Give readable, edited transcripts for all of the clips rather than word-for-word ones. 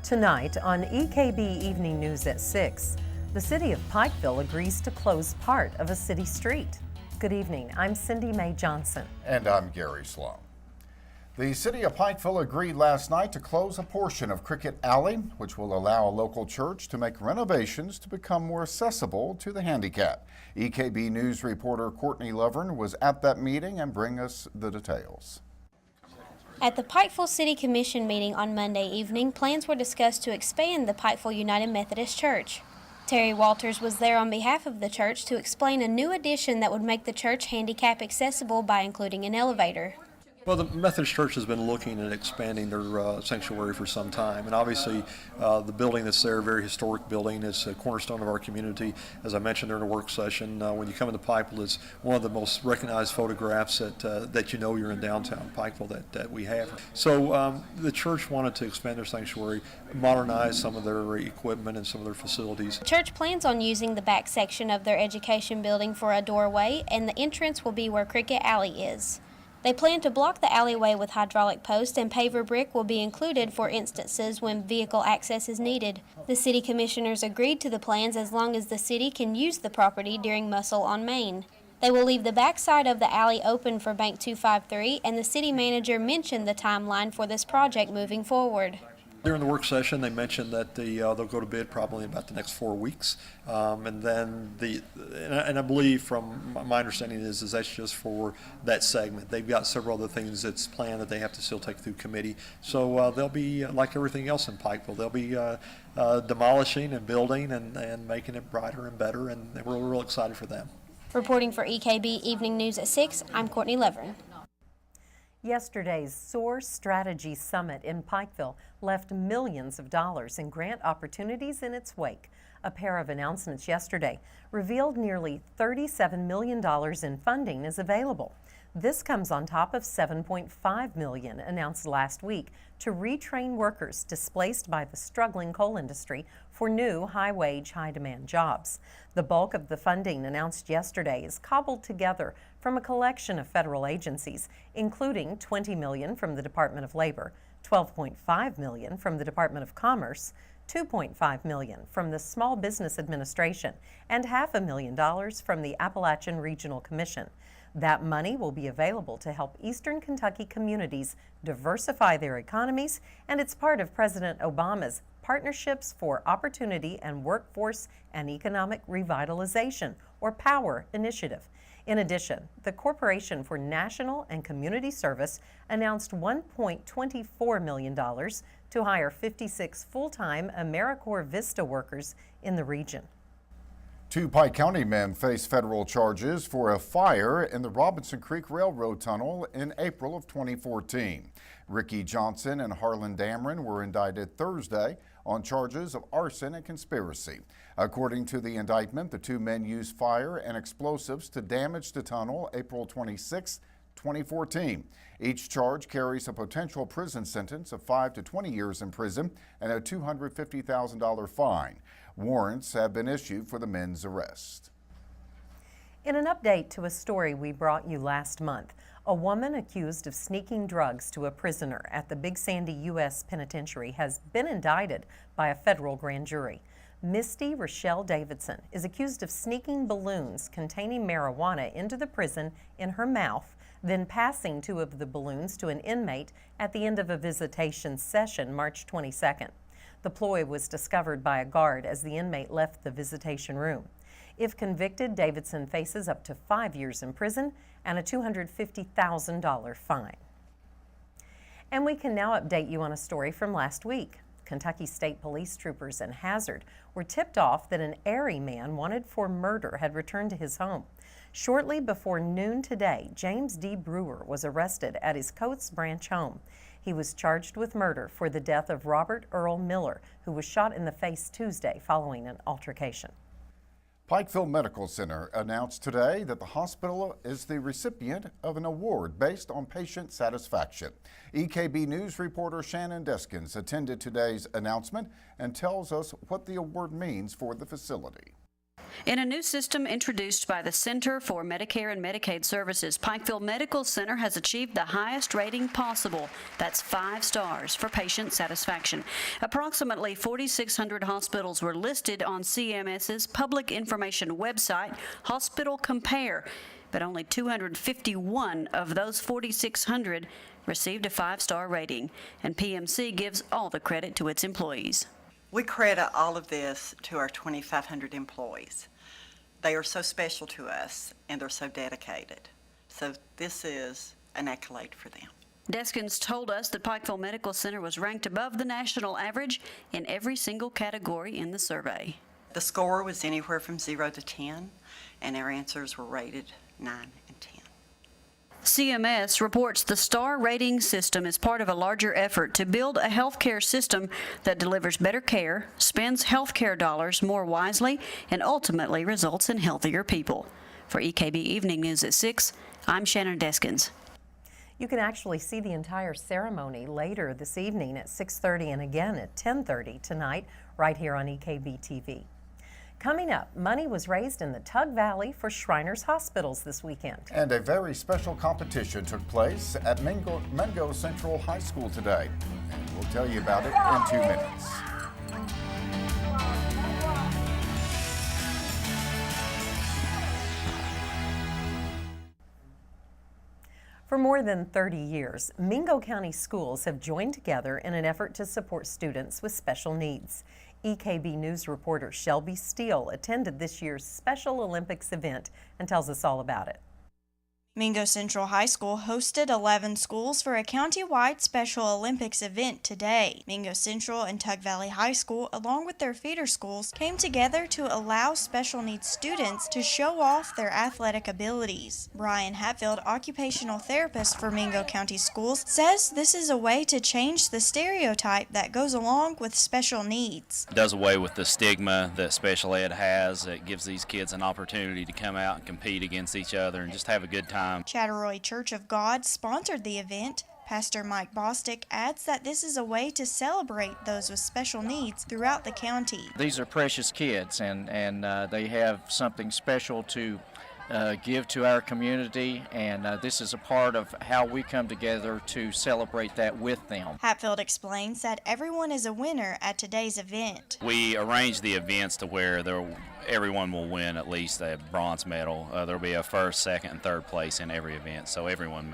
Tonight on EKB Evening News at 6, the city of Pikeville agrees to close part of a city street. Good evening, I'm Cindy Mae Johnson. And I'm Gary Sloan. The city of Pikeville agreed last night to close a portion of Cricket Alley, which will allow a local church to make renovations to become more accessible to the handicapped. EKB News reporter Courtney Lovern was at that meeting and brings us the details. At the Pikeville City Commission meeting on Monday evening, plans were discussed to expand the Pikeville United Methodist Church. Terry Walters was there on behalf of the church to explain a new addition that would make the church handicap accessible by including an elevator. Well, the Methodist Church has been looking at expanding their sanctuary for some time, and obviously the building that's there, a very historic building, is a cornerstone of our community. As I mentioned during the work session, when you come into Pikeville, it's one of the most recognized photographs that you know you're in downtown Pikeville that we have. So the church wanted to expand their sanctuary, modernize some of their equipment and some of their facilities. The church plans on using the back section of their education building for a doorway, and the entrance will be where Cricket Alley is. They plan to block the alleyway with hydraulic posts, and paver brick will be included for instances when vehicle access is needed. The city commissioners agreed to the plans as long as the city can use the property during Muscle on Main. They will leave the back side of the alley open for Bank 253, and the city manager mentioned the timeline for this project moving forward. During the work session, they mentioned that they'll go to bid probably in about the next 4 weeks, and then and I believe from my understanding is that's just for that segment. They've got several other things that's planned that they have to still take through committee. So they'll be like everything else in Pikeville. They'll be demolishing and building and making it brighter and better, and we're real excited for them. Reporting for EKB Evening News at 6, I'm Courtney Lovern. Yesterday's SOAR Strategy Summit in Pikeville left millions of dollars in grant opportunities in its wake. A pair of announcements yesterday revealed nearly $37 million in funding is available. This comes on top of $7.5 million announced last week to retrain workers displaced by the struggling coal industry for new high-wage, high-demand jobs. The bulk of the funding announced yesterday is cobbled together from a collection of federal agencies, including $20 million from the Department of Labor, $12.5 million from the Department of Commerce, $2.5 million from the Small Business Administration, and $500,000 from the Appalachian Regional Commission. That money will be available to help Eastern Kentucky communities diversify their economies, and it's part of President Obama's Partnerships for Opportunity and Workforce and Economic Revitalization, or POWER initiative. In addition, the Corporation for National and Community Service announced $1.24 million to hire 56 full-time AmeriCorps Vista workers in the region. 2 Pike County men face federal charges for a fire in the Robinson Creek Railroad Tunnel in April of 2014. Ricky Johnson and Harlan Dameron were indicted Thursday on charges of arson and conspiracy. According to the indictment, the 2 men used fire and explosives to damage the tunnel April 26, 2014. Each charge carries a potential prison sentence of 5 to 20 years in prison and a $250,000 fine. Warrants have been issued for the men's arrest. In an update to a story we brought you last month, a woman accused of sneaking drugs to a prisoner at the Big Sandy U.S. Penitentiary has been indicted by a federal grand jury. Misty Rochelle Davidson is accused of sneaking balloons containing marijuana into the prison in her mouth, then passing 2 of the balloons to an inmate at the end of a visitation session March 22nd. The ploy was discovered by a guard as the inmate left the visitation room. If convicted, Davidson faces up to 5 years in prison and a $250,000 fine. And we can now update you on a story from last week. Kentucky State Police troopers in Hazard were tipped off that an Erie man wanted for murder had returned to his home. Shortly before noon today, James D. Brewer was arrested at his Coates Branch home. He was charged with murder for the death of Robert Earl Miller, who was shot in the face Tuesday following an altercation. Pikeville Medical Center announced today that the hospital is the recipient of an award based on patient satisfaction. EKB News reporter Shannon Deskins attended today's announcement and tells us what the award means for the facility. In a new system introduced by the Center for Medicare and Medicaid Services, Pikeville Medical Center has achieved the highest rating possible. That's 5 stars for patient satisfaction. Approximately 4,600 hospitals were listed on CMS's public information website, Hospital Compare, but only 251 of those 4,600 received a 5-star rating, and PMC gives all the credit to its employees. We credit all of this to our 2,500 employees. They are so special to us, and they're so dedicated. So this is an accolade for them. Deskins told us that Pikeville Medical Center was ranked above the national average in every single category in the survey. The score was anywhere from 0 to 10, and our answers were rated 9 and 10. CMS reports the star rating system is part of a larger effort to build a healthcare system that delivers better care, spends healthcare dollars more wisely, and ultimately results in healthier people. For EKB Evening News at 6, I'm Shannon Deskins. You can actually see the entire ceremony later this evening at 6:30 and again at 10:30 tonight right here on EKB TV. Coming up, money was raised in the Tug Valley for Shriners Hospitals this weekend. And a very special competition took place at Mingo Central High School today. And we'll tell you about it in 2 minutes. For more than 30 years, Mingo County schools have joined together in an effort to support students with special needs. EKB News reporter Shelby Steele attended this year's Special Olympics event and tells us all about it. Mingo Central High School hosted 11 schools for a county-wide Special Olympics event today. Mingo Central and Tug Valley High School, along with their feeder schools, came together to allow special needs students to show off their athletic abilities. Brian Hatfield, occupational therapist for Mingo County Schools, says this is a way to change the stereotype that goes along with special needs. It does away with the stigma that special ed has. It gives these kids an opportunity to come out and compete against each other and just have a good time. Chatteroy Church of God sponsored the event. Pastor Mike Bostic adds that this is a way to celebrate those with special needs throughout the county. These are precious kids, and they have something special to give to our community, and this is a part of how we come together to celebrate that with them. Hatfield explains that everyone is a winner at today's event. We arrange the events to where everyone will win at least a bronze medal. There'll be a first, second, and third place in every event, so everyone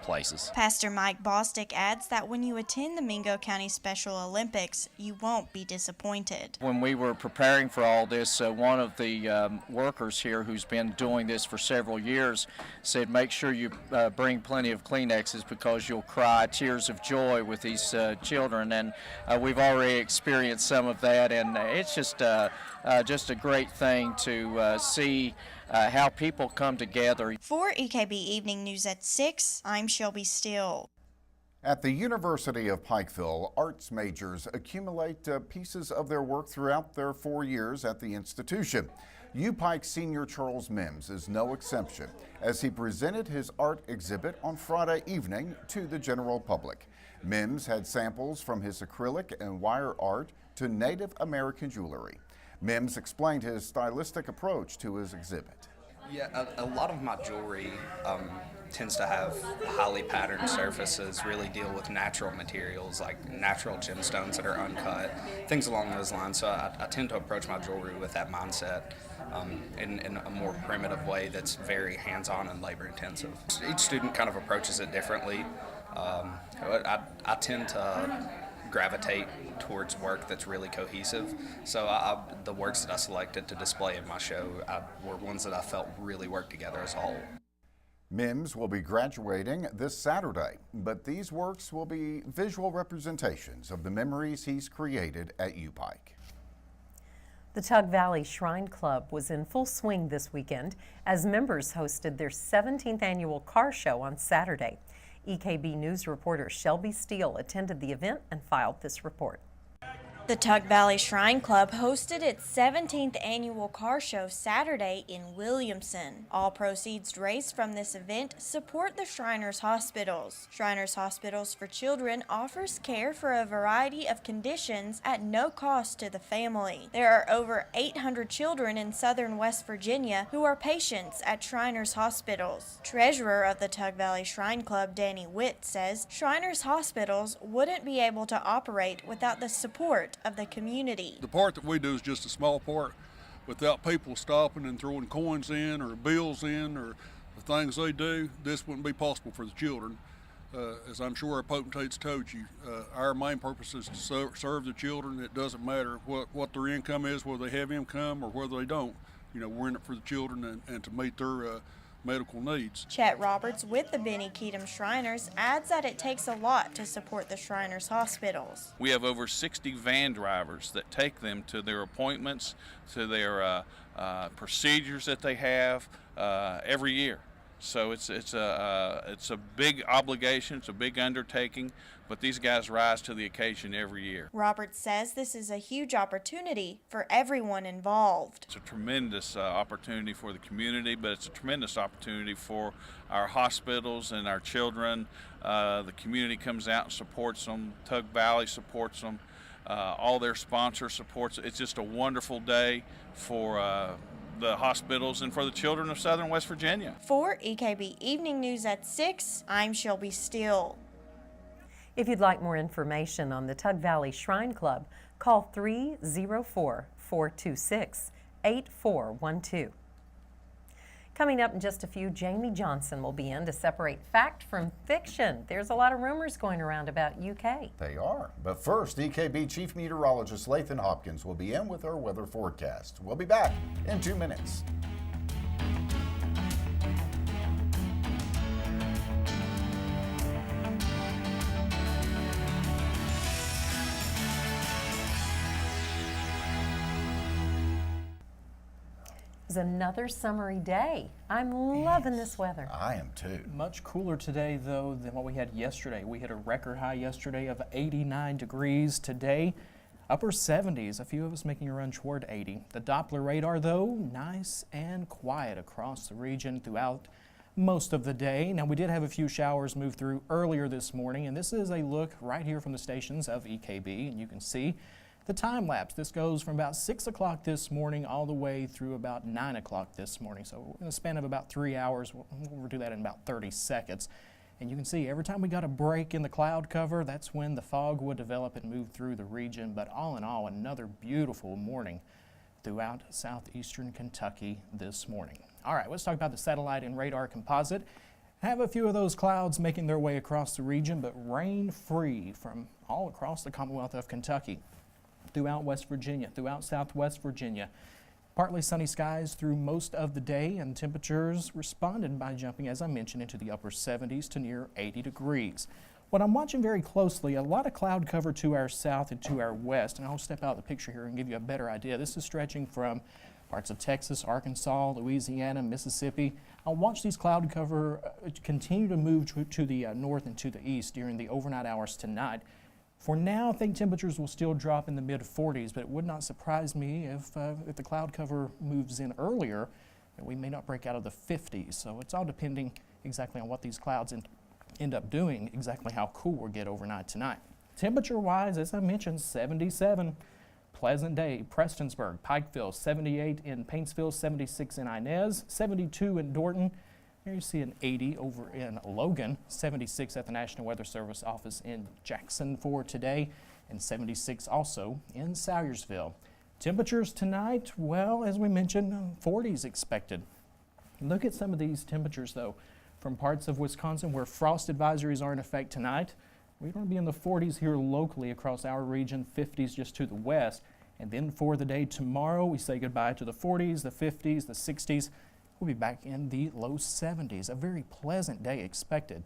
places. Pastor Mike Bostic adds that when you attend the Mingo County Special Olympics, you won't be disappointed. When we were preparing for all this, one of the workers here who's been doing this for several years said, make sure you bring plenty of Kleenexes because you'll cry tears of joy with these children, and we've already experienced some of that, and it's just a great thing to see how people come together. For EKB Evening News at 6, I'm Shelby Steele. At the University of Pikeville, arts majors accumulate pieces of their work throughout their 4 years at the institution. UPike senior Charles Mims is no exception as he presented his art exhibit on Friday evening to the general public. Mims had samples from his acrylic and wire art to Native American jewelry. Mims explained his stylistic approach to his exhibit. Yeah, a lot of my jewelry tends to have highly patterned surfaces, really deal with natural materials like natural gemstones that are uncut, things along those lines. So I tend to approach my jewelry with that mindset in a more primitive way that's very hands-on and labor-intensive. Each student kind of approaches it differently. I tend to gravitate towards work that's really cohesive. So the works that I selected to display in my show were ones that I felt really worked together as a whole. Mims will be graduating this Saturday, but these works will be visual representations of the memories he's created at UPike. The Tug Valley Shrine Club was in full swing this weekend as members hosted their 17th annual car show on Saturday. EKB News reporter Shelby Steele attended the event and filed this report. The Tug Valley Shrine Club hosted its 17th annual car show Saturday in Williamson. All proceeds raised from this event support the Shriners Hospitals. Shriners Hospitals for Children offers care for a variety of conditions at no cost to the family. There are over 800 children in southern West Virginia who are patients at Shriners Hospitals. Treasurer of the Tug Valley Shrine Club, Danny Witt, says Shriners Hospitals wouldn't be able to operate without the support of the community. The part that we do is just a small part. Without people stopping and throwing coins in or bills in or the things they do, this wouldn't be possible for the children. As I'm sure our potentates told you, our main purpose is to serve the children. It doesn't matter what their income is, whether they have income or whether they don't. You know, we're in it for the children and to meet their medical needs. Chet Roberts with the Benny Keatum Shriners adds that it takes a lot to support the Shriners Hospitals. We have over 60 van drivers that take them to their appointments, to their procedures that they have every year. So it's a big obligation, it's a big undertaking, but these guys rise to the occasion every year. Roberts says this is a huge opportunity for everyone involved. It's a tremendous opportunity for the community, but it's a tremendous opportunity for our hospitals and our children. The community comes out and supports them. Tug Valley supports them. All their sponsors supports. It's just a wonderful day for the hospitals and for the children of southern West Virginia. For EKB Evening News at 6, I'm Shelby Steele. If you'd like more information on the Tug Valley Shrine Club, call 304-426-8412. Coming up in just a few, Jamie Johnson will be in to separate fact from fiction. There's a lot of rumors going around about UK. They are. But first, EKB Chief Meteorologist Lathan Hopkins will be in with our weather forecast. We'll be back in 2 minutes. It's another summery day. I'm loving this weather. I am too. Much cooler today, though, than what we had yesterday. We hit a record high yesterday of 89 degrees. Today, upper 70s, a few of us making a run toward 80. The Doppler radar, though, nice and quiet across the region throughout most of the day. Now, we did have a few showers move through earlier this morning, and this is a look right here from the stations of EKB, and you can see the time lapse. This goes from about 6 o'clock this morning all the way through about 9 o'clock this morning. So in a span of about 3 hours, we'll do that in about 30 seconds. And you can see every time we got a break in the cloud cover, that's when the fog would develop and move through the region. But all in all, another beautiful morning throughout southeastern Kentucky this morning. All right, let's talk about the satellite and radar composite. I have a few of those clouds making their way across the region, but rain free from all across the Commonwealth of Kentucky. Throughout West Virginia, throughout Southwest Virginia. Partly sunny skies through most of the day, and temperatures responded by jumping, as I mentioned, into the upper 70s to near 80 degrees. What I'm watching very closely, a lot of cloud cover to our south and to our west, and I'll step out of the picture here and give you a better idea. This is stretching from parts of Texas, Arkansas, Louisiana, Mississippi. I'll watch these cloud cover continue to move to the north and to the east during the overnight hours tonight. For now, I think temperatures will still drop in the mid-40s, but it would not surprise me if the cloud cover moves in earlier, that we may not break out of the 50s. So it's all depending exactly on what these clouds end up doing, exactly how cool we'll get overnight tonight. Temperature-wise, as I mentioned, 77. Pleasant day, Prestonsburg, Pikeville, 78 in Paintsville, 76 in Inez, 72 in Dorton. Here you see an 80 over in Logan, 76 at the National Weather Service office in Jackson for today, and 76 also in Salyersville. Temperatures tonight, well, as we mentioned, 40s expected. Look at some of these temperatures, though, from parts of Wisconsin where frost advisories are in effect tonight. We're going to be in the 40s here locally across our region, 50s just to the west. And then for the day tomorrow, we say goodbye to the 40s, the 50s, the 60s. We'll be back in the low 70s. A very pleasant day expected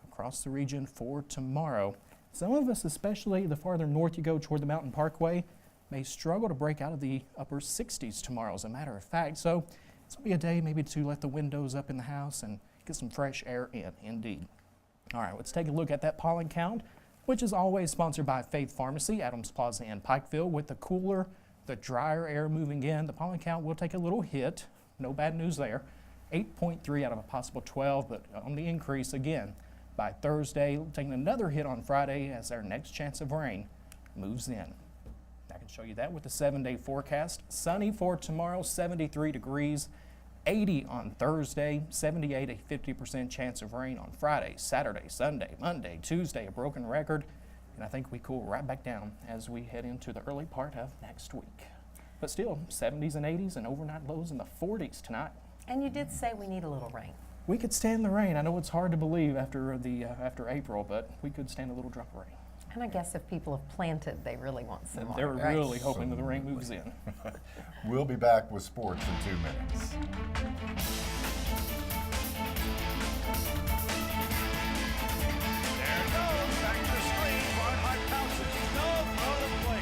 across the region for tomorrow. Some of us, especially the farther north you go toward the Mountain Parkway, may struggle to break out of the upper 60s tomorrow, as a matter of fact. So it's going to be a day maybe to let the windows up in the house and get some fresh air in, indeed. All right, let's take a look at that pollen count which is always sponsored by Faith Pharmacy, Adams Plaza and Pikeville. With the cooler, the drier air moving in, the pollen count will take a little hit. No bad news there. 8.3 out of a possible 12, but on the increase again. By Thursday, taking another hit on Friday as our next chance of rain moves in. I can show you that with the 7-day forecast. Sunny for tomorrow, 73 degrees, 80 on Thursday, 78, a 50% chance of rain on Friday, Saturday, Sunday, Monday, Tuesday, a broken record. And I think we cool right back down as we head into the early part of next week. But still, 70s and 80s and overnight lows in the 40s tonight. And you did say we need a little rain. We could stand the rain. I know it's hard to believe after April, but we could stand a little drop of rain. And I guess if people have planted, they really want some more, They're right? really hoping that the rain moves in. We'll be back with sports in 2 minutes. There it goes, back to the screen. Barnhart bounces. No, out of play.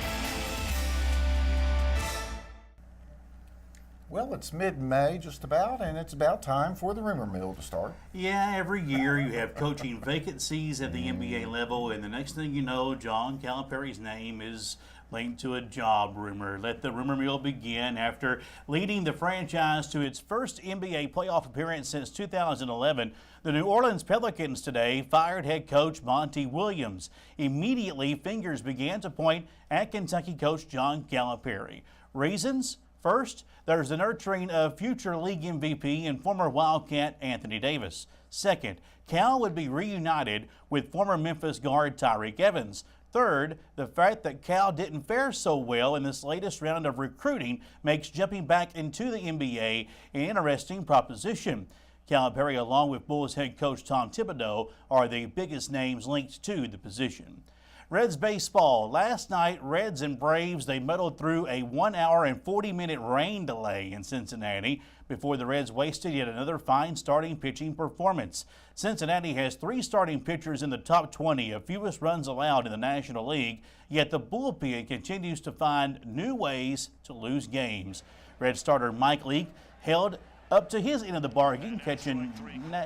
Well, it's mid-May just about, and it's about time for the rumor mill to start. Yeah, every year you have coaching vacancies at the NBA level, and the next thing you know, John Calipari's name is linked to a job rumor. Let the rumor mill begin. After leading the franchise to its first NBA playoff appearance since 2011, the New Orleans Pelicans today fired head coach Monty Williams. Immediately, fingers began to point at Kentucky coach John Calipari. Reasons? First, there's the nurturing of future league MVP and former Wildcat Anthony Davis. Second, Cal would be reunited with former Memphis guard Tyreke Evans. Third, the fact that Cal didn't fare so well in this latest round of recruiting makes jumping back into the NBA an interesting proposition. Calipari, along with Bulls head coach Tom Thibodeau, are the biggest names linked to the position. Reds baseball. Last night, Reds and Braves, they muddled through a 1 hour and 40-minute rain delay in Cincinnati before the Reds wasted yet another fine starting pitching performance. Cincinnati has 3 starting pitchers in the top 20 of fewest runs allowed in the National League, yet the bullpen continues to find new ways to lose games. Red starter Mike Leake held up to his end of the bargain, catching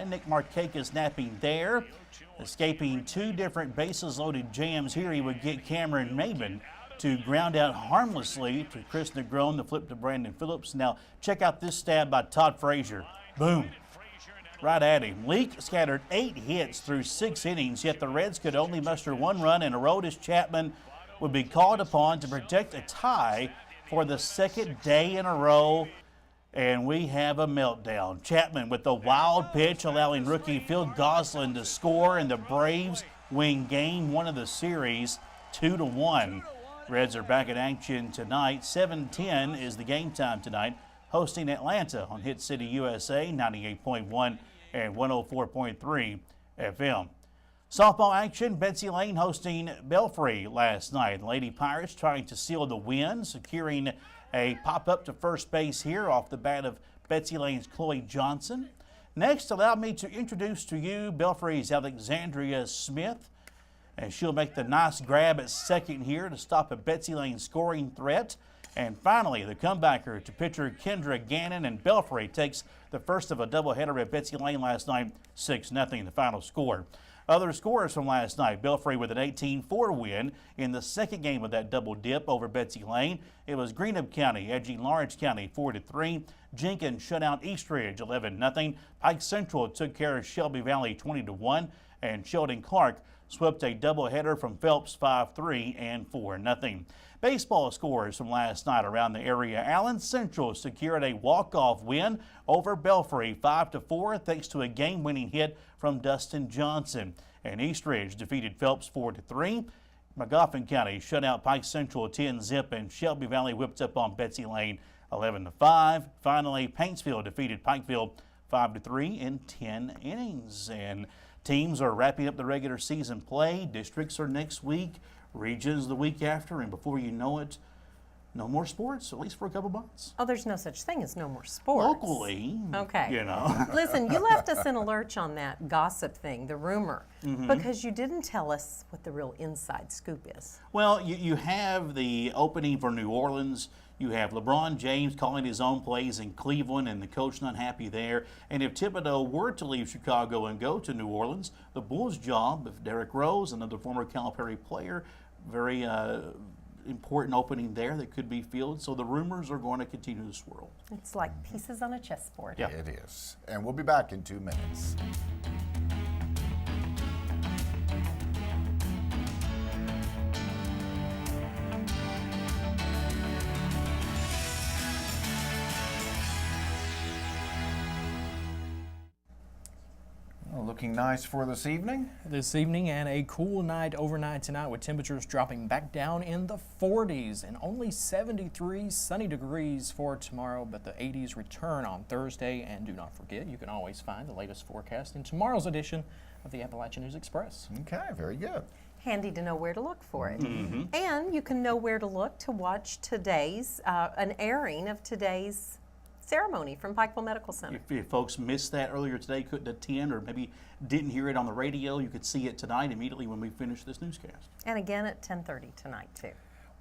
Nick Markakis napping there. Escaping 2 different bases-loaded jams here, he would get Cameron Maben to ground out harmlessly to Chris Negron, the flip to Brandon Phillips. Now, check out this stab by Todd Frazier. Boom. Right at him. Leake scattered 8 hits through 6 innings, yet the Reds could only muster 1 run, and Aroldis Chapman would be called upon to protect a tie for the 2nd day in a row. And we have a meltdown. Chapman with the wild pitch, allowing rookie Phil Gosselin to score, and the Braves win game 1 of the series 2-1. Reds are back in action tonight. 7:10 is the game time tonight, hosting Atlanta on Hit City USA 98.1 and 104.3 FM. Softball action, Betsy Lane hosting Belfry last night. Lady Pirates trying to seal the win, securing a pop-up to first base here off the bat of Betsy Lane's Chloe Johnson. Next, allow me to introduce to you Belfry's Alexandria Smith, and she'll make the nice grab at second here to stop a Betsy Lane scoring threat. And finally, the comebacker to pitcher Kendra Gannon, and Belfry takes the first of a doubleheader at Betsy Lane last night, 6-0 the final score. Other scores from last night, Belfry with an 18-4 win in the second game of that double dip over Betsy Lane. It was Greenup County edging Lawrence County 4-3. Jenkins shut out Eastridge 11-0. Pike Central took care of Shelby Valley 20-1. And Sheldon Clark swept a doubleheader from Phelps 5-3 and 4-0. Baseball scores from last night around the area. Allen Central secured a walk-off win over Belfry 5-4 thanks to a game-winning hit from Dustin Johnson. And Eastridge defeated Phelps 4-3. Magoffin County shut out Pike Central 10-0, and Shelby Valley whipped up on Betsy Lane 11-5. Finally, Paintsville defeated Pikeville 5-3 in 10 innings. And teams are wrapping up the regular season play. Districts are next week, regions the week after, and before you know it, no more sports, at least for a couple months. Oh, there's no such thing as no more sports. Locally, okay. You know. Listen, you left us in a lurch on that gossip thing, the rumor, because you didn't tell us what the real inside scoop is. Well, you have the opening for New Orleans You have LeBron James calling his own plays in Cleveland and the coach not happy there. And if Thibodeau were to leave Chicago and go to New Orleans, the Bulls' job, if Derrick Rose, another former Calipari player, very important opening there that could be filled. So the rumors are going to continue to swirl. It's like pieces on a chessboard. Yeah. It is. And we'll be back in 2 minutes. Looking nice for this evening. This evening, and a cool night overnight tonight with temperatures dropping back down in the 40s and only 73 sunny degrees for tomorrow, but the 80s return on Thursday. And do not forget, you can always find the latest forecast in tomorrow's edition of the Appalachian News Express. Okay, very good. Handy to know where to look for it. And you can know where to look to watch today's, an airing of today's ceremony from Pikeville Medical Center. If folks missed that earlier today, couldn't attend, or maybe didn't hear it on the radio, you could see it tonight immediately when we finish this newscast. And again at 10:30 tonight, too.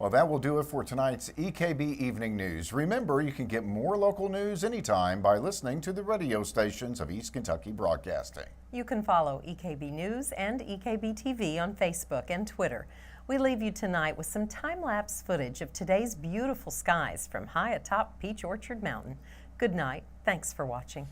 Well, that will do it for tonight's EKB Evening News. Remember, you can get more local news anytime by listening to the radio stations of East Kentucky Broadcasting. You can follow EKB News and EKB TV on Facebook and Twitter. We leave you tonight with some time-lapse footage of today's beautiful skies from high atop Peach Orchard Mountain. Good night. Thanks for watching.